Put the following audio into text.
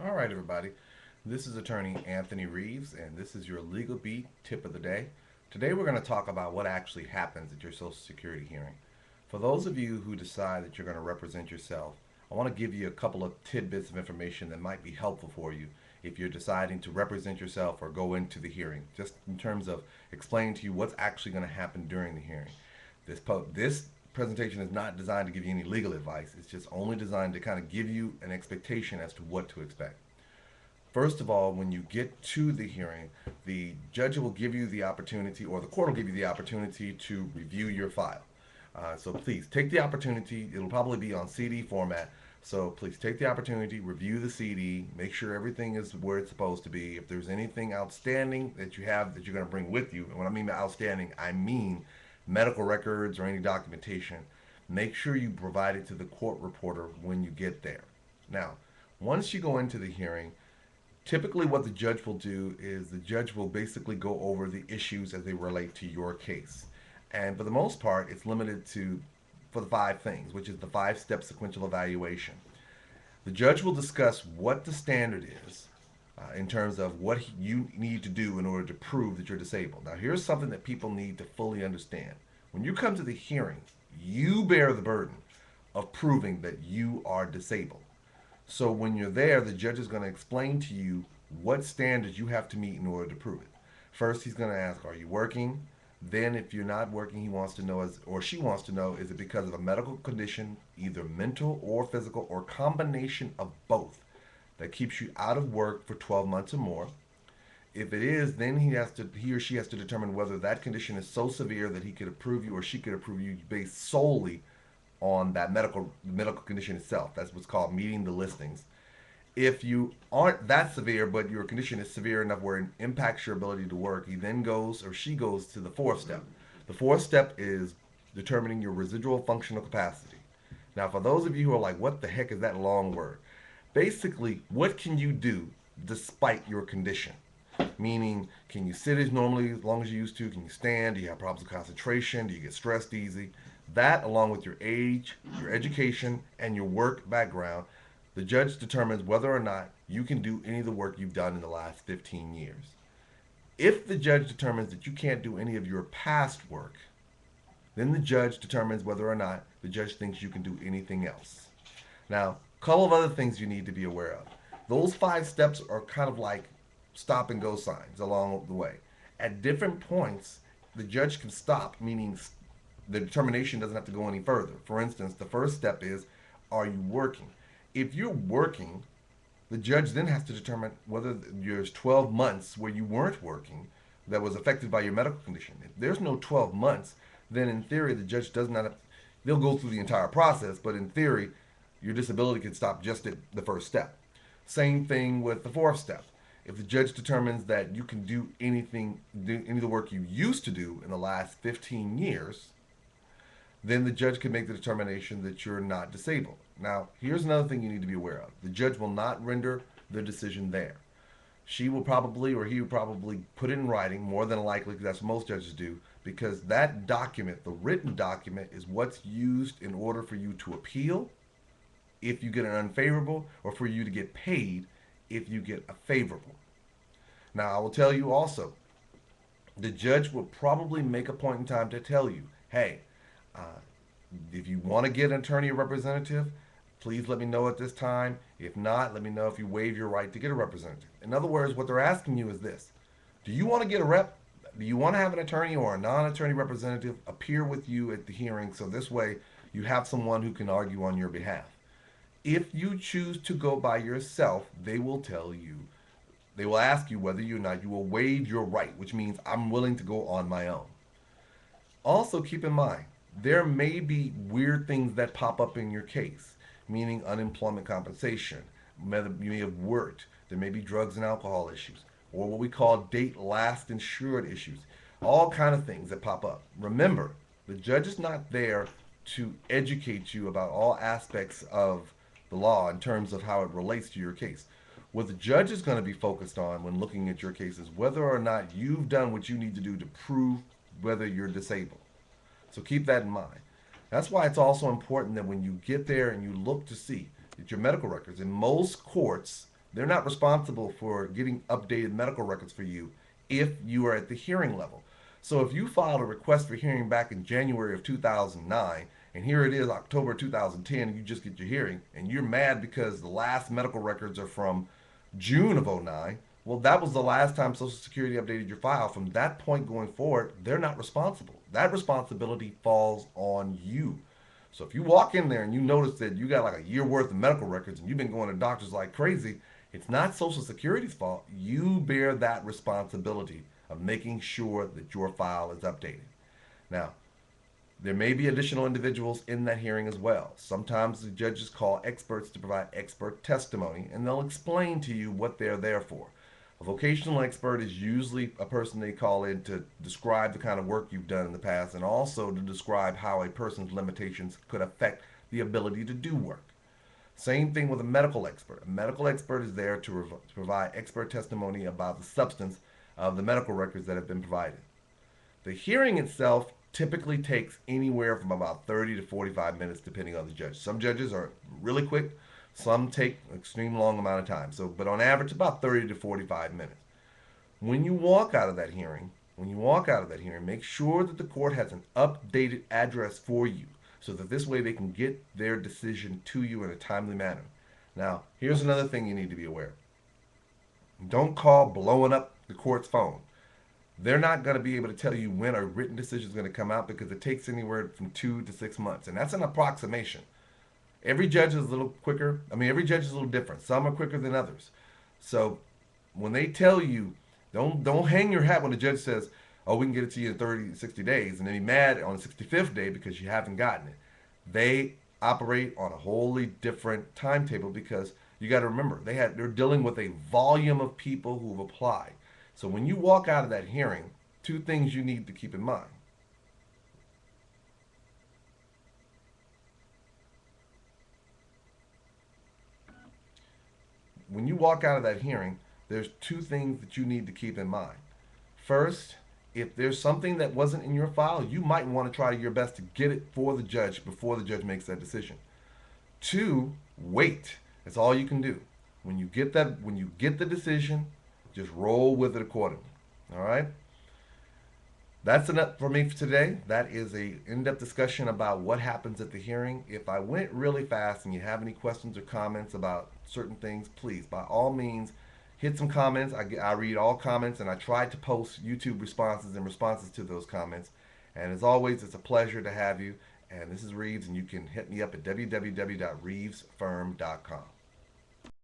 All right, everybody. This is attorney Anthony Reeves, and this is your Legal Beat tip of the day. Today, we're going to talk about what actually happens at your Social Security hearing. For those of you who decide that you're going to represent yourself, I want to give you a couple of tidbits of information that might be helpful for you if you're deciding to represent yourself or go into the hearing, just in terms of explaining to you what's actually going to happen during the hearing. This presentation is not designed to give you any legal advice. It's just only designed to kind of give you an expectation as to what to expect. First of all, when you get to the hearing, the judge will give you the opportunity, or the court will give you the opportunity to review your file. So please take the opportunity. It'll probably be on CD format. So please take the opportunity, review the CD, make sure everything is where it's supposed to be. If there's anything outstanding that you have that you're going to bring with you, and when I mean by outstanding, I mean medical records or any documentation, make sure you provide it to the court reporter when you get there. Now, once you go into the hearing, typically what the judge will do is the judge will basically go over the issues as they relate to your case. And for the most part, it's limited to for the five things, which is the five-step sequential evaluation. The judge will discuss what the standard is in terms of what you need to do in order to prove that you're disabled. Now, here's something that people need to fully understand. When you come to the hearing, you bear the burden of proving that you are disabled. So when you're there, the judge is going to explain to you what standards you have to meet in order to prove it. First, he's going to ask, are you working? Then, if you're not working, he wants to know, or she wants to know, is it because of a medical condition, either mental or physical, or combination of both, that keeps you out of work for 12 months or more? If it is, then he or she has to determine whether that condition is so severe that he could approve you or she could approve you based solely on that medical condition itself. That's what's called meeting the listings. If you aren't that severe, but your condition is severe enough where it impacts your ability to work, he then goes or she goes to the fourth step. The fourth step is determining your residual functional capacity. Now, for those of you who are like, what the heck is that long word? Basically, what can you do despite your condition? Meaning, can you sit as normally as long as you used to? Can you stand? Do you have problems with concentration? Do you get stressed easy? That, along with your age, your education, and your work background, the judge determines whether or not you can do any of the work you've done in the last 15 years. If the judge determines that you can't do any of your past work, then the judge determines whether or not the judge thinks you can do anything else. Now, a couple of other things you need to be aware of. Those five steps are kind of like stop and go signs along the way. At different points, the judge can stop, meaning the determination doesn't have to go any further. For instance, the first step is, are you working? If you're working, the judge then has to determine whether there's 12 months where you weren't working that was affected by your medical condition. If there's no 12 months, then in theory, the judge does not have, they'll go through the entire process, but in theory, your disability could stop just at the first step. Same thing with the fourth step. If the judge determines that you can do any of the work you used to do in the last 15 years, then the judge can make the determination that you're not disabled. Now, here's another thing you need to be aware of. The judge will not render the decision there. She will probably, or he will probably put it in writing, more than likely, because that's what most judges do, because that document, the written document, is what's used in order for you to appeal if you get an unfavorable, or for you to get paid if you get a favorable. Now, I will tell you also, the judge will probably make a point in time to tell you, hey, uh, if you want to get an attorney or representative, please let me know at this time. If not, let me know if you waive your right to get a representative. In other words, what they're asking you is this: do you want to get a rep? Do you want to have an attorney or a non attorney representative appear with you at the hearing so this way you have someone who can argue on your behalf? If you choose to go by yourself, they will tell you, they will ask you whether or not you will waive your right, which means I'm willing to go on my own. Also, keep in mind, there may be weird things that pop up in your case, meaning unemployment compensation. You may have worked. There may be drugs and alcohol issues, or what we call date last insured issues. All kind of things that pop up. Remember, the judge is not there to educate you about all aspects of the law in terms of how it relates to your case. What the judge is going to be focused on when looking at your case is whether or not you've done what you need to do to prove whether you're disabled. So keep that in mind. That's why it's also important that when you get there and you look to see that your medical records, in most courts, They're not responsible for getting updated medical records for you if you are at the hearing level. So if you filed a request for hearing back in January of 2009, and here it is October 2010, and you just get your hearing, and you're mad because the last medical records are from June of '09, well, that was the last time Social Security updated your file. From that point going forward, they're not responsible. That responsibility falls on you. So if you walk in there and you notice that you got like a year worth of medical records and you've been going to doctors like crazy, it's not Social Security's fault. You bear that responsibility of making sure that your file is updated. Now, there may be additional individuals in that hearing as well. Sometimes the judges call experts to provide expert testimony, and they'll explain to you what they're there for. A vocational expert is usually a person they call in to describe the kind of work you've done in the past and also to describe how a person's limitations could affect the ability to do work. Same thing with a medical expert. A medical expert is there to provide expert testimony about the substance of the medical records that have been provided. The hearing itself typically takes anywhere from about 30 to 45 minutes depending on the judge. Some judges are really quick, some take an extreme long amount of time. But on average about 30 to 45 minutes. When you walk out of that hearing, make sure that the court has an updated address for you so that this way they can get their decision to you in a timely manner. Now, here's another thing you need to be aware. Don't call blowing up the court's phone. They're not going to be able to tell you when a written decision is going to come out because it takes anywhere from 2 to 6 months. And that's an approximation. Every judge is a little quicker. Every judge is a little different. Some are quicker than others. So when they tell you, don't hang your hat when the judge says, oh, we can get it to you in 30, 60 days, and then be mad on the 65th day because you haven't gotten it. They operate on a wholly different timetable because you got to remember, they're dealing with a volume of people who have applied. So when you walk out of that hearing, two things you need to keep in mind. When you walk out of that hearing, there's two things that you need to keep in mind. First, if there's something that wasn't in your file, you might want to try your best to get it for the judge before the judge makes that decision. Two, wait. That's all you can do. When you get the decision, just roll with it accordingly. All right? That's enough for me for today. That is a in-depth discussion about what happens at the hearing. If I went really fast and you have any questions or comments about certain things, please, by all means, hit some comments. I read all comments and I try to post YouTube responses and responses to those comments. And as always, it's a pleasure to have you. And this is Reeves, and you can hit me up at www.reevesfirm.com.